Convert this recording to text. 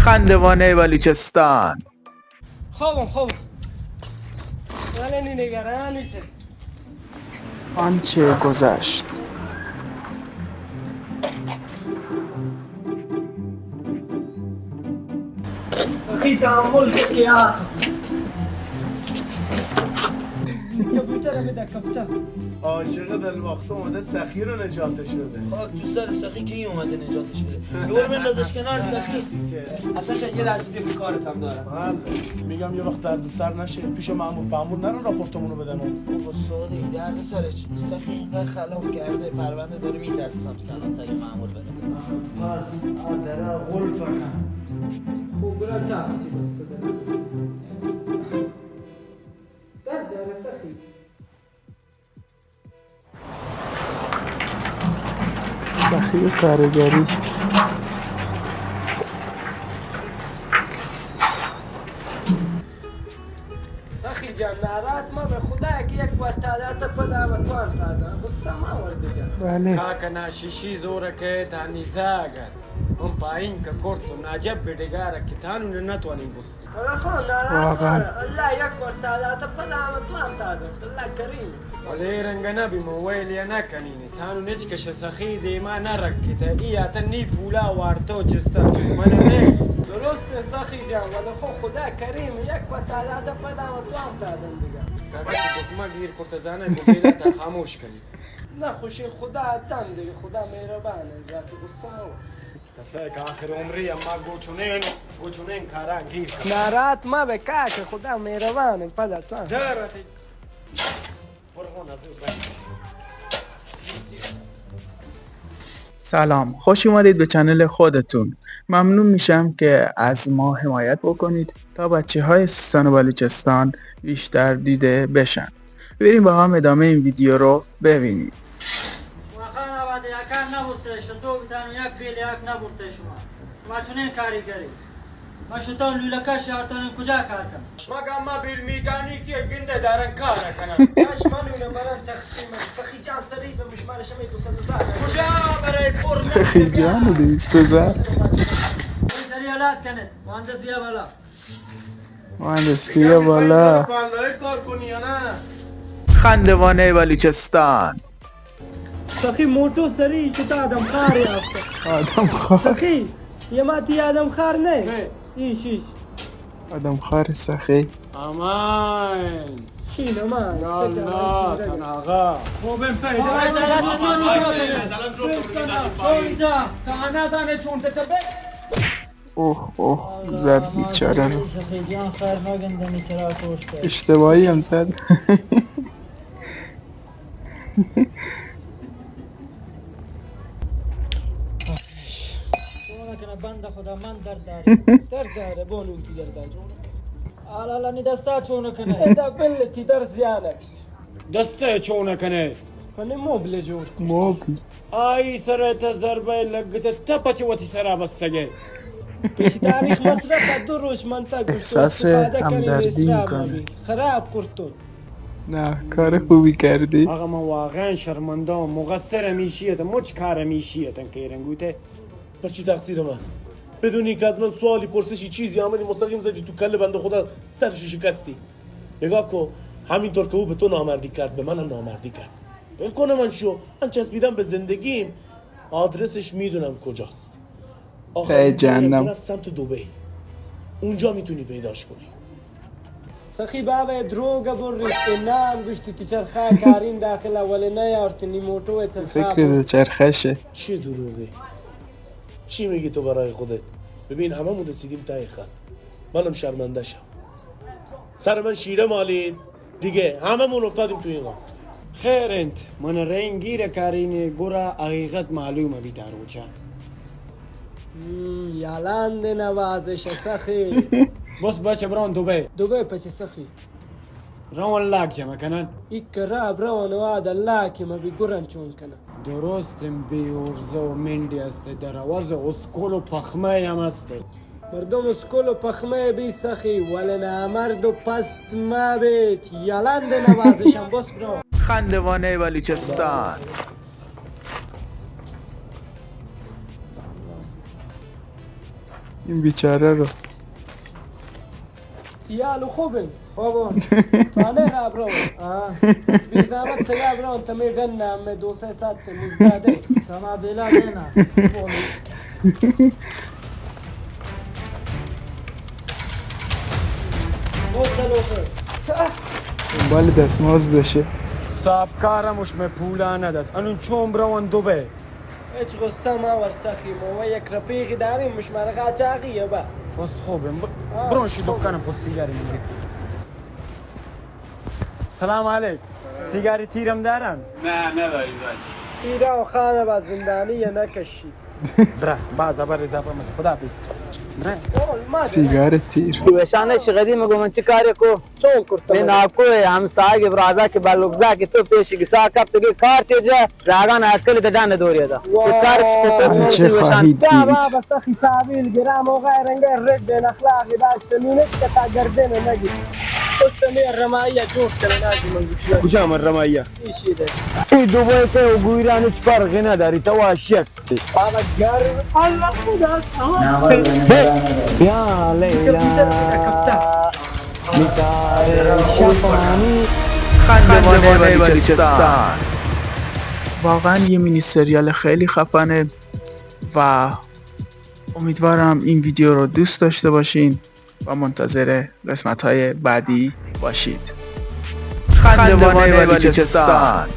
خندوانه بلوچستان. خوبم ولی نگرانی تو آنچه گذشت. سخی تعامل که کبوتر بده کبوتر عاشق دل وقت اومده سخی رو نجاتش بده. خاک تو سر سخی کی اومده نجاتش بده؟ یه بار بندازش کنار سخی. اصلا یه لحظه بیا که کارت هم دارم. میگم یه وقت درد سر نشه پیش مأمور نرو راپورتمونو بدن. بابا ساده ای درد سر چی؟ سخی اینقدر خلاف کرده پرونده داره میترسه سمت کلانتری مأمور بره. پس آدره غل پکن خوب برم تحصیل بسته داره سخی سخی کارگری. سخی جان ناراحت ما به خدا که یک ورتادات پدام تو انتادا غصه ما ور دیگه بله. کاکنا شیشی زوره که تانی زاگر اون پایین که کرد و نجب بدگاره که تانو نتوانیم بستی خو ناراحت الله یک ورتادات پدام تو انتادا الله کریم ولی رنگ نبی مویل یا نکنینه تانو نچکش سخی دیما نرکیده ایا تنی پولا وارتو چستا من نه درست سخی جان ولی خدا کریم یک ورتادات پدام تو انتادا دیگه کاکا دکمه گیر کرتزانه گفیده تا خاموش کنی نه خوشی خدا دم دیگه خدا مهربانه ذات غصه ما کسایی که آخر عمری اما گوچونین کارا گیر کن ناراحت ما به که خدا مهربانه پدا تو زرتی برغون از او سلام، خوش اومدید به چنل خودتون. ممنون میشم که از ما حمایت بکنید تا بچه‌های سیستان و بلوچستان بیشتر دیده بشن. بریم با هم ادامه این ویدیو رو ببینیم. شما خانواده یکان نبورته شسو بیتانو یک بیل یک نبورته شما چونین کاری کردید ما شتان لولکش یارتان کجا کار کنم مگه ما بیل میکانیکی گنده دارن کار کنن چشمانونه برن تقسیم سخی جان سری به مشمار شمی 200,000 کجا برای پر سخی جان 200,000 سری علاز کنید مهندس بیا بالا مهندس بیا بالا. کار کنی یا نه؟ خندوانه بلوچستان. سخی موتو سری چطور آدم خار یافته آدم خار. سخی یه ماتی آدم خار نه ایش آدم خار سخی. امان شین امان یا الله سن آقا خوبم پیدا چونیدا تا نزنه چون تتبه اوه زد بیچاره رو. سخی جان خیر نگندنی سرا کشته اشتباهی هم زد. بند خدا من در داره بونون دیگر داره آلا نی دستا چون کنه ایدا بلتی در زیانک دسته چونه کنه کنه موبل جور کن موبل. آی سرت ضربه لگت تپچ وتی سرا بستگه پیش تاریخ مصرف 2 روز منطق گوشت احساس استفاده کنی همدردی اسلام می‌کنه. آبی خراب کرتون نه کار خوبی کردی. آقا من واقعا شرمنده و مقصر میشیتم مچ کار میشیتم که رنگوته پر چی تقصیر من؟ بدون اینکه از من سوالی پرسشی چیزی آمدی مستقیم زدی تو کله بنده خدا سرش شکستی. نگاه کن همینطور که او به تو نامردی کرد به منم نامردی کرد. ول کنه من چسبیدم به زندگیم. آدرسش میدونم کجاست. ته جهنم. طرف سمت دبی. اونجا میتونی پیداش کنی. سخی بابا دروغ بری نام گوشتی تو چرخه کارین داخل ولی نیارتنی موتو چرخه فکر چرخشه. چه دروغی؟ چی میگی تو برای خودت؟ ببین هممون رسیدیم ته خط. منم شرمنده شم. سر من شیره مالید دیگه هممون افتادیم تو این غف. خیر انت من رنگیر کارینه گورا حقیقت معلومه بی داروچا یالند نوازش سخی بس بچه بران دوبه پس سخی روان لاک جمع کنن ایک راب روان واد الله که ما بی گرن چون کنه درستم بیورزه و مندی است در آواز اسکول و پخمه هم است مردم اسکول و پخمه بی سخی ولی نامرد و پست ما بیت یالند نوازشم بس برو خندوانه بلوچستان. این بیچاره رو. تیالو خوبن خوبون تانه غبرون بس بی زحمت تا غبرون تا میگن نامه 200 مزداده تما بلا دینا دنبال دستمزدشه. صاحب کارمش به پولا نداد انو چون برون دوبه هیچ غصه ما ور سخی ما یک رفیقی داریم مش مرا قاچاقیه با بس خوبه برونشی دکانم پس سیگاری میگیری. سلام علیک سیگاری تیرم دارن؟ ایران خانه با زندانی نکشید برا باز بر اضافه مت خدا حافظ برا سیگار تیر. وشانه چی قدیم میگم من چی کاری کو چون کرتا من आपको همسایه برازا که بالوگزا که تو پیش گسا کپ تو کار چه جا زاگان اکل ددان دوریا دا کار چه تو چه خواهید يا دید؟ بابا سخي تابيل جرام وغير غير رد بين اخلاقي داشت مينك تا قردين نجي استمر رمايه جوف ناجي من کجا من رمایه ايش ده این دوباره که و گویران هیچ فرقی نداری تو عاشق بابا قرب الله خدا یا لیلا میکار شفانی خندوانه بلوچستان. واقعا یه مینی سریال خیلی خفنه و امیدوارم این ویدیو رو دوست داشته باشین و منتظر قسمت های بعدی باشید. خندوانه بلوچستان.